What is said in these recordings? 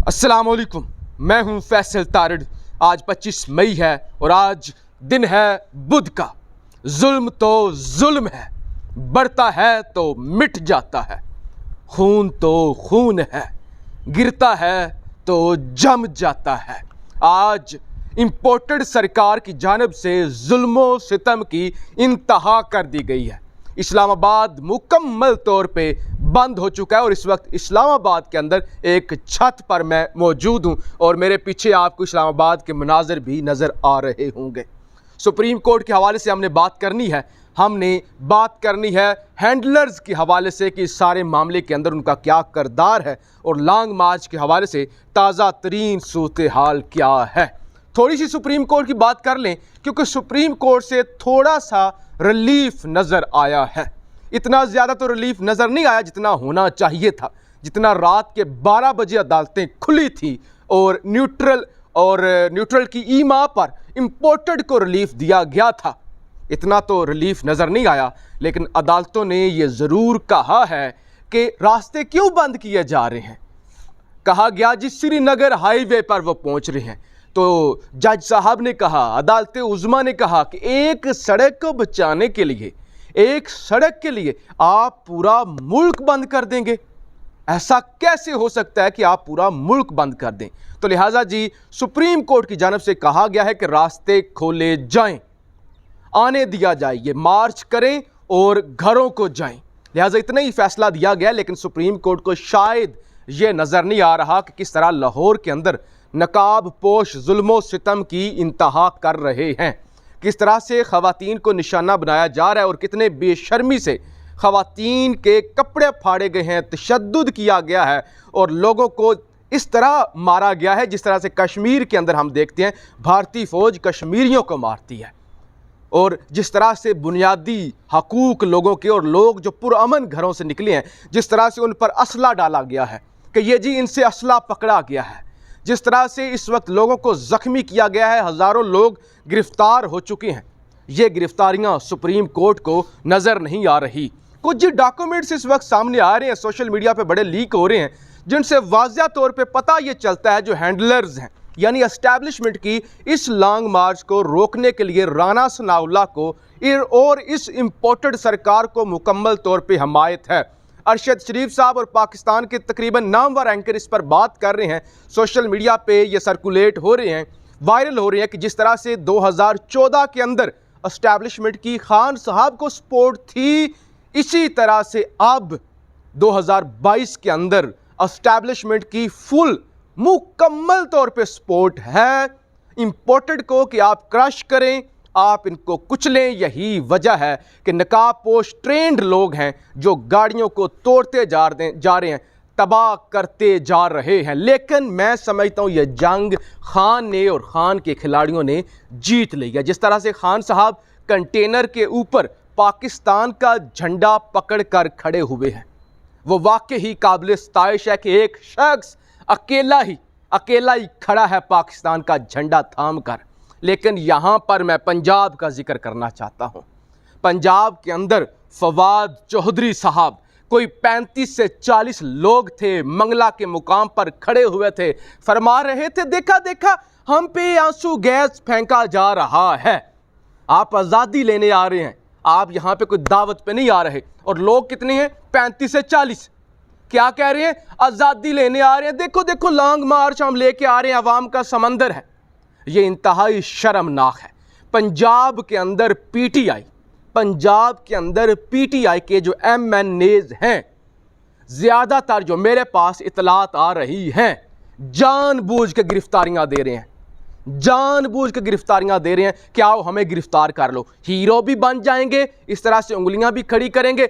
अस्सलामुअलैकुम, मैं हूं फैसल तारिड़। आज 25 मई है और आज दिन है बुध का। जुल्म तो जुल्म है, बढ़ता है तो मिट जाता है। खून तो खून है, गिरता है तो जम जाता है। आज इंपोर्टेड सरकार की जानिब से जुल्मो सितम की इंतहा कर दी गई है। इस्लामाबाद मुकम्मल तौर पे बंद हो चुका है और इस वक्त इस्लामाबाद के अंदर एक छत पर मैं मौजूद हूं और मेरे पीछे आपको इस्लामाबाद के मनाज़र भी नज़र आ रहे होंगे। सुप्रीम कोर्ट के हवाले से हमने बात करनी है। हमने बात करनी है हैंडलर्स के हवाले से कि इस सारे मामले के अंदर उनका क्या किरदार है और लॉन्ग मार्च के हवाले से ताज़ा तरीन सूरत हाल क्या है। थोड़ी सी सुप्रीम कोर्ट की बात कर लें क्योंकि सुप्रीम कोर्ट से थोड़ा सा रिलीफ नज़र आया है। इतना ज़्यादा तो रिलीफ नज़र नहीं आया जितना होना चाहिए था। जितना रात के 12 बजे अदालतें खुली थी और न्यूट्रल की ईमा पर इंपोर्टेड को रिलीफ दिया गया था, इतना तो रिलीफ नज़र नहीं आया। लेकिन अदालतों ने यह ज़रूर कहा है कि रास्ते क्यों बंद किए जा रहे हैं। कहा गया जिस श्रीनगर हाईवे पर वो पहुंच रहे हैं तो जज साहब ने कहा, अदालत उज़्मा ने कहा कि एक सड़क को बचाने के लिए, एक सड़क के लिए आप पूरा मुल्क बंद कर देंगे। ऐसा कैसे हो सकता है कि आप पूरा मुल्क बंद कर दें। तो लिहाजा जी सुप्रीम कोर्ट की जानिब से कहा गया है कि रास्ते खोले जाएं, आने दिया जाए, ये मार्च करें और घरों को जाएं। लिहाजा इतना ही फैसला दिया गया। लेकिन सुप्रीम कोर्ट को शायद ये नज़र नहीं आ रहा कि किस तरह लाहौर के अंदर नकाब पोश जुल्मो सितम की इंतहा कर रहे हैं, किस तरह से ख़वातीन को निशाना बनाया जा रहा है और कितने बेशर्मी से ख़वातीन के कपड़े फाड़े गए हैं, तशद्दुद किया गया है और लोगों को इस तरह मारा गया है जिस तरह से कश्मीर के अंदर हम देखते हैं भारतीय फ़ौज कश्मीरियों को मारती है और जिस तरह से बुनियादी हकूक़ लोगों के और लोग जो पुरअमन घरों से निकले हैं, जिस तरह से उन पर असला डाला गया है कि ये जी इनसे असला पकड़ा गया है, जिस तरह से इस वक्त लोगों को ज़ख्मी किया गया है, हज़ारों लोग गिरफ़्तार हो चुके हैं। ये गिरफ़्तारियाँ सुप्रीम कोर्ट को नज़र नहीं आ रही। कुछ डॉक्यूमेंट्स इस वक्त सामने आ रहे हैं, सोशल मीडिया पे बड़े लीक हो रहे हैं, जिनसे वाज़िया तौर पे पता ये चलता है जो हैंडलर्स हैं यानी एस्टैब्लिशमेंट की इस लॉन्ग मार्च को रोकने के लिए राना सनाउल्लाह को और इस इम्पोर्टेड सरकार को मुकम्मल तौर पर हमायत है। अरशद शरीफ साहब और पाकिस्तान के तकरीबन नामवर एंकर इस पर बात कर रहे हैं, सोशल मीडिया पे ये सर्कुलेट हो रहे हैं, वायरल हो रहे हैं कि जिस तरह से 2014 के अंदर एस्टैब्लिशमेंट की खान साहब को सपोर्ट थी, इसी तरह से अब 2022 के अंदर एस्टैब्लिशमेंट की फुल मुकम्मल तौर पे सपोर्ट है इंपोर्टेड को कि आप क्रश करें, आप इनको कुचलें। यही वजह है कि नकाब पोश ट्रेंड लोग हैं जो गाड़ियों को तोड़ते जा रहे हैं, तबाह करते जा रहे हैं। लेकिन मैं समझता हूँ यह जंग खान ने और खान के खिलाड़ियों ने जीत ली है। जिस तरह से खान साहब कंटेनर के ऊपर पाकिस्तान का झंडा पकड़ कर खड़े हुए हैं, वो वाकई ही काबिल सताइश है कि एक शख्स अकेला ही खड़ा है पाकिस्तान का झंडा थाम कर। लेकिन यहाँ पर मैं पंजाब का जिक्र करना चाहता हूँ। पंजाब के अंदर फवाद चौधरी साहब, कोई 35 से 40 लोग थे, मंगला के मुकाम पर खड़े हुए थे, फरमा रहे थे देखा देखा हम पे आंसू गैस फेंका जा रहा है। आप आज़ादी लेने आ रहे हैं, आप यहाँ पे कोई दावत पे नहीं आ रहे। और लोग कितने हैं? 35 से 40। क्या कह रहे हैं? आज़ादी लेने आ रहे हैं, देखो देखो लॉन्ग मार्च हम लेके आ रहे हैं, अवाम का समंदर है। ये इंतहाई शर्मनाक है। पंजाब के अंदर पीटीआई के जो MNAs हैं, ज़्यादातर जो मेरे पास इतलात आ रही हैं, जानबूझ के गिरफ्तारियां दे रहे हैं, कि आओ हमें गिरफ्तार कर लो। हीरो भी बन जाएंगे, इस तरह से उंगलियां भी खड़ी करेंगे,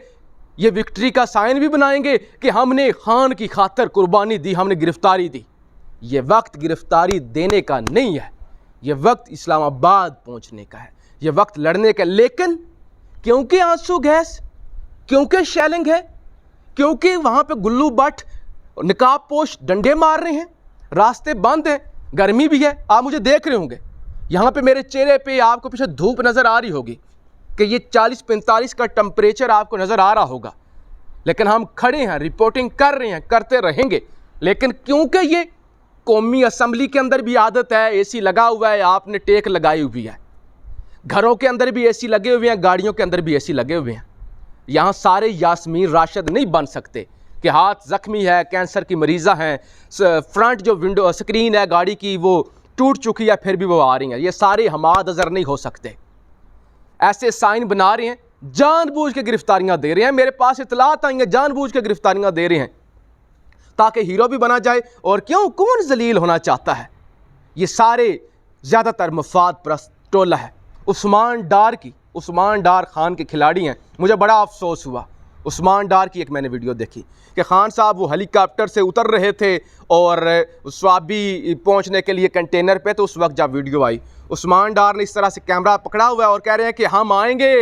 ये विक्ट्री का साइन भी बनाएंगे कि हमने खान की खातर कुर्बानी दी, हमने गिरफ्तारी दी। ये वक्त गिरफ्तारी देने का नहीं है, ये वक्त इस्लामाबाद पहुंचने का है, ये वक्त लड़ने का। लेकिन क्योंकि आंसू गैस, क्योंकि शेलिंग है, क्योंकि वहाँ पे गुल्लू भट्ट निकाब पोश डंडे मार रहे हैं, रास्ते बंद हैं, गर्मी भी है। आप मुझे देख रहे होंगे, यहाँ पे मेरे चेहरे पे आपको पीछे धूप नज़र आ रही होगी कि ये 40-45 का टेम्परेचर आपको नज़र आ रहा होगा। लेकिन हम खड़े हैं, रिपोर्टिंग कर रहे हैं, करते रहेंगे। लेकिन क्योंकि ये कौमी असम्बली के अंदर भी आदत है, एसी लगा हुआ है, आपने टेक लगाई हुई है, घरों के अंदर भी एसी लगे हुए हैं, गाड़ियों के अंदर भी एसी लगे हुए हैं। यहाँ सारे यास्मीन राशिद नहीं बन सकते कि हाथ ज़ख्मी है, कैंसर की मरीज़ा हैं, फ्रंट जो विंडो स्क्रीन है गाड़ी की वो टूट चुकी है, फिर भी वो आ रही हैं। ये सारे हमाद अज़र नहीं हो सकते। ऐसे साइन बना रहे हैं, जानबूझ के गिरफ्तारियाँ दे रहे हैं। मेरे पास इतलात आई हैं, जानबूझ के गिरफ्तारियाँ दे रहे हैं ताकि हीरो भी बना जाए। और क्यों, कौन जलील होना चाहता है? ये सारे ज़्यादातर मफाद परस्त टोला है। उस्मान डार खान के खिलाड़ी हैं। मुझे बड़ा अफसोस हुआ, उस्मान डार की एक मैंने वीडियो देखी कि खान साहब वो हेलीकॉप्टर से उतर रहे थे और स्वाबी पहुंचने के लिए कंटेनर पे, तो उस वक्त जब वीडियो आई उस्मान डार ने इस तरह से कैमरा पकड़ा हुआ है और कह रहे हैं कि हम आएंगे,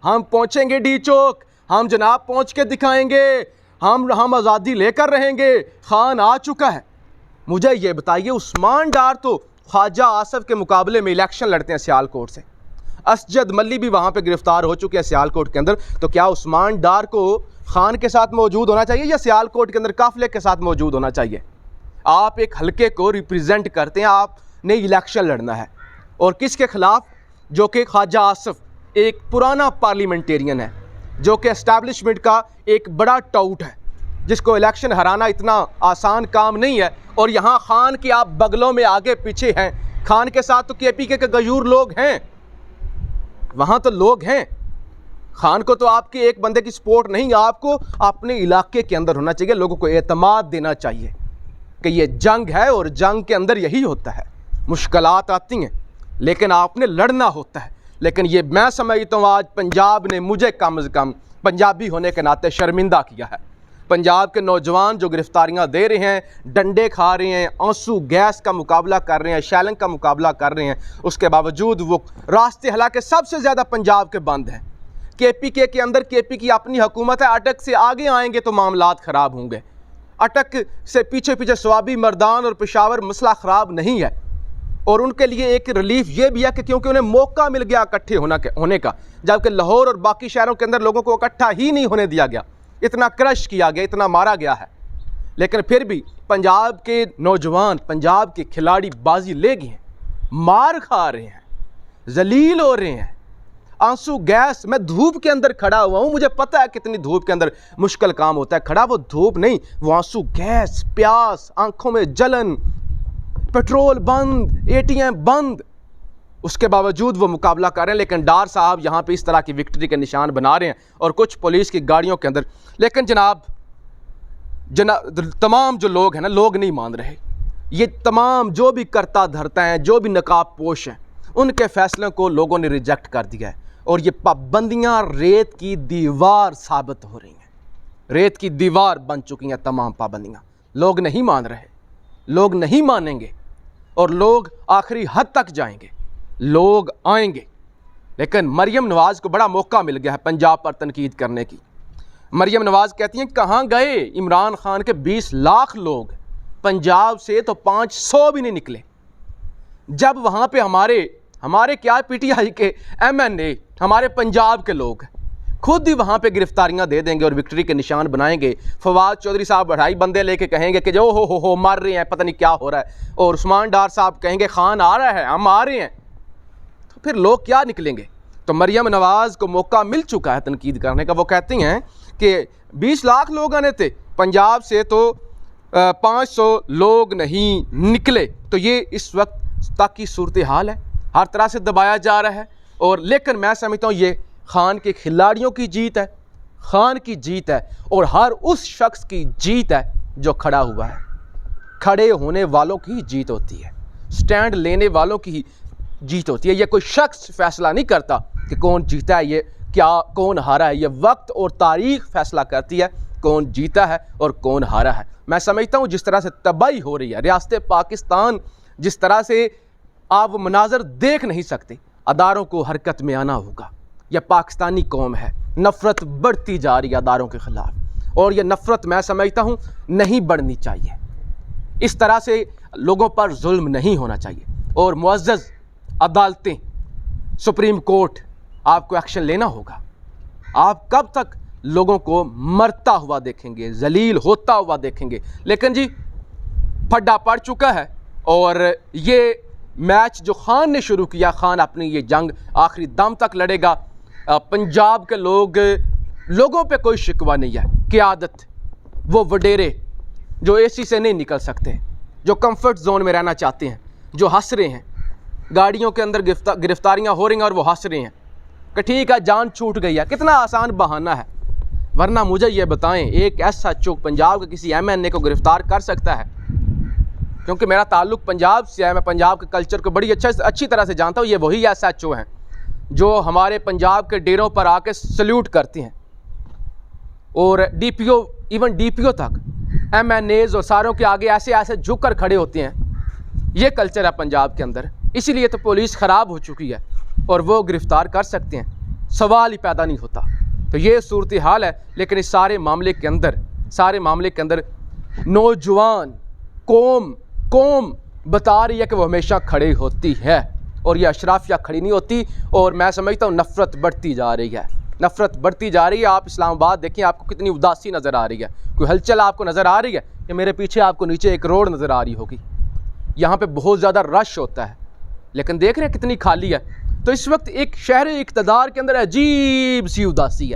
हम पहुंचेंगे डी चौक, हम जनाब पहुंच के दिखाएंगे, हम आज़ादी लेकर रहेंगे, खान आ चुका है। मुझे ये बताइए, उस्मान डार तो ख्वाजा आसफ के मुकाबले में इलेक्शन लड़ते हैं सियालकोट से, असजद मल्ली भी वहाँ पे गिरफ्तार हो चुके हैं सियालकोट के अंदर। तो क्या उस्मान डार को खान के साथ मौजूद होना चाहिए या सियालकोट के अंदर काफिले के साथ मौजूद होना चाहिए? आप एक हलके को रिप्रेजेंट करते हैं, आपने इलेक्शन लड़ना है। और किसके खिलाफ? जो कि ख्वाजा आसफ एक पुराना पार्लियामेंटेरियन है, जो कि एस्टैब्लिशमेंट का एक बड़ा टाउट है, जिसको इलेक्शन हराना इतना आसान काम नहीं है। और यहाँ खान के आप बगलों में आगे पीछे हैं। खान के साथ तो KPK के गयूर लोग हैं, वहाँ तो लोग हैं। खान को तो आपके एक बंदे की सपोर्ट नहीं, आपको अपने इलाके के अंदर होना चाहिए, लोगों को एतमाद देना चाहिए कि ये जंग है और जंग के अंदर यही होता है, मुश्किलात आती हैं लेकिन आपने लड़ना होता है। लेकिन ये मैं समझता हूँ आज पंजाब ने मुझे कम से कम पंजाबी होने के नाते शर्मिंदा किया है। पंजाब के नौजवान जो गिरफ्तारियां दे रहे हैं, डंडे खा रहे हैं, आंसू गैस का मुकाबला कर रहे हैं, शैलिंग का मुकाबला कर रहे हैं, उसके बावजूद वो रास्ते हालांकि सबसे ज़्यादा पंजाब के बंद हैं। KPK के अंदर KP की अपनी हुकूमत है, अटक से आगे आएंगे तो मामलात ख़राब होंगे। अटक से पीछे पीछे स्वाबी, मर्दान और पेशावर मसला ख़राब नहीं है। और उनके लिए एक रिलीफ ये भी है कि क्योंकि उन्हें मौका मिल गया इकट्ठे होने का, जबकि लाहौर और बाकी शहरों के अंदर लोगों को इकट्ठा ही नहीं होने दिया गया, इतना क्रश किया गया, इतना मारा गया है। लेकिन फिर भी पंजाब के नौजवान, पंजाब के खिलाड़ी बाजी ले गए हैं, मार खा रहे हैं, जलील हो रहे हैं, आंसू गैस। मैं धूप के अंदर खड़ा हुआ हूँ, मुझे पता है कितनी धूप के अंदर मुश्किल काम होता है। खड़ा वो धूप नहीं, वो आंसू गैस, प्यास, आंखों में जलन, पेट्रोल बंद, ATM बंद, उसके बावजूद वो मुकाबला कर रहे हैं। लेकिन डार साहब यहाँ पे इस तरह की विक्ट्री के निशान बना रहे हैं और कुछ पुलिस की गाड़ियों के अंदर। लेकिन जनाब तमाम जो लोग हैं ना, लोग नहीं मान रहे। ये तमाम जो भी करता धरता हैं, जो भी नकाब पोश हैं, उनके फैसलों को लोगों ने रिजेक्ट कर दिया है। और ये पाबंदियाँ रेत की दीवार साबित हो रही हैं, रेत की दीवार बन चुकी हैं तमाम पाबंदियाँ। लोग नहीं मान रहे, लोग नहीं मानेंगे और लोग आखिरी हद तक जाएंगे, लोग आएंगे। लेकिन मरियम नवाज़ को बड़ा मौका मिल गया है पंजाब पर तनकीद करने की। मरियम नवाज़ कहती हैं कहाँ गए इमरान खान के 20 लाख लोग, पंजाब से तो 500 भी नहीं निकले। जब वहाँ पे हमारे क्या PTI के MNA, हमारे पंजाब के लोग खुद ही वहाँ पे गिरफ्तारियाँ दे देंगे और विक्ट्री के निशान बनाएंगे। फवाद चौधरी साहब 2.5 बंदे लेके कहेंगे कि जो हो मार रहे हैं, पता नहीं क्या हो रहा है। और उस्मान डार साहब कहेंगे खान आ रहा है, हम आ रहे हैं। तो फिर लोग क्या निकलेंगे? तो मरियम नवाज़ को मौका मिल चुका है तनकीद करने का। वो कहती हैं कि 20 लाख लोग आने थे, पंजाब से तो 500 लोग नहीं निकले। तो ये इस वक्त तक की सूरत हाल है, हर तरह से दबाया जा रहा है। और लेकिन मैं समझता हूँ ये खान के खिलाड़ियों की जीत है, खान की जीत है और हर उस शख्स की जीत है जो खड़ा हुआ है। खड़े होने वालों की जीत होती है, स्टैंड लेने वालों की जीत होती है। ये कोई शख्स फैसला नहीं करता कि कौन जीता है, ये क्या कौन हारा है। ये वक्त और तारीख फैसला करती है कौन जीता है और कौन हारा है। मैं समझता हूँ जिस तरह से तबाही हो रही है रियासत पाकिस्तान, जिस तरह से आप वो मनाजर देख नहीं सकते, अदारों को हरकत में आना होगा। यह पाकिस्तानी कौम है, नफ़रत बढ़ती जा रही है अदारों के ख़िलाफ़, और यह नफ़रत मैं समझता हूँ नहीं बढ़नी चाहिए। इस तरह से लोगों पर जुल्म नहीं होना चाहिए। और मुअज़्ज़ज़ अदालतें, सुप्रीम कोर्ट, आपको एक्शन लेना होगा। आप कब तक लोगों को मरता हुआ देखेंगे, जलील होता हुआ देखेंगे? लेकिन जी फड्डा पड़ चुका है, और ये मैच जो खान ने शुरू किया, खान अपनी ये जंग आखिरी दम तक लड़ेगा। पंजाब के लोगों पे कोई शिकवा नहीं है। क़यादत, वो वडेरे जो एसी से नहीं निकल सकते, जो कंफर्ट जोन में रहना चाहते हैं, जो हंस रहे हैं, गाड़ियों के अंदर गिरफ्तारियां हो रही हैं और वो हंस रहे हैं कि ठीक है जान छूट गई है। कितना आसान बहाना है। वरना मुझे ये बताएं, एक SHO पंजाब के किसी MNA को गिरफ्तार कर सकता है? क्योंकि मेरा ताल्लुक़ पंजाब से है, मैं पंजाब के कल्चर को बड़ी अच्छी तरह से जानता हूँ। ये वही SHO हैं जो हमारे पंजाब के डेरों पर आके सल्यूट करते हैं, और DPO, इवन DPO तक MNAs और सारों के आगे ऐसे ऐसे झुक कर खड़े होते हैं। ये कल्चर है पंजाब के अंदर। इसीलिए तो पुलिस ख़राब हो चुकी है और वो गिरफ़्तार कर सकते हैं, सवाल ही पैदा नहीं होता। तो ये सूरत हाल है। लेकिन इस सारे मामले के अंदर नौजवान कौम बता रही है कि वो हमेशा खड़ी होती है, और ये अशराफिया खड़ी नहीं होती। और मैं समझता हूँ नफ़रत बढ़ती जा रही है, आप इस्लामाबाद देखें, आपको कितनी उदासी नज़र आ रही है। कोई हलचल आपको नज़र आ रही है कि मेरे पीछे आपको नीचे एक रोड नज़र आ रही होगी, यहाँ पे बहुत ज़्यादा रश होता है, लेकिन देख रहे हैं कितनी खाली है। तो इस वक्त एक शहर इक़्तिदार के अंदर अजीब सी उदासी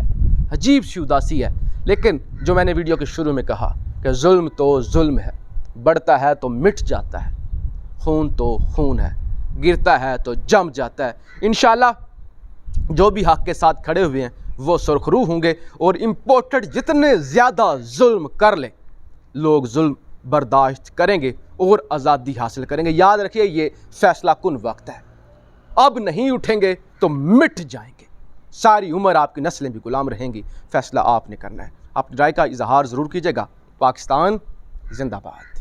है। लेकिन जो मैंने वीडियो के शुरू में कहा कि जुल्म तो जुल्म है, बढ़ता है तो मिट जाता है, खून तो खून है, गिरता है तो जम जाता है। इंशाल्लाह जो भी हक़ के साथ खड़े हुए हैं वो सुरखरू होंगे, और इम्पोर्टेड जितने ज़्यादा जुल्म कर लें, लोग जुल्म बर्दाश्त करेंगे और आज़ादी हासिल करेंगे। याद रखिए, ये फैसला कुन वक्त है। अब नहीं उठेंगे तो मिट जाएंगे, सारी उम्र आपकी नस्लें भी गुलाम रहेंगी। फैसला आपने करना है। आप राय का इजहार ज़रूर कीजिएगा। पाकिस्तान जिंदाबाद।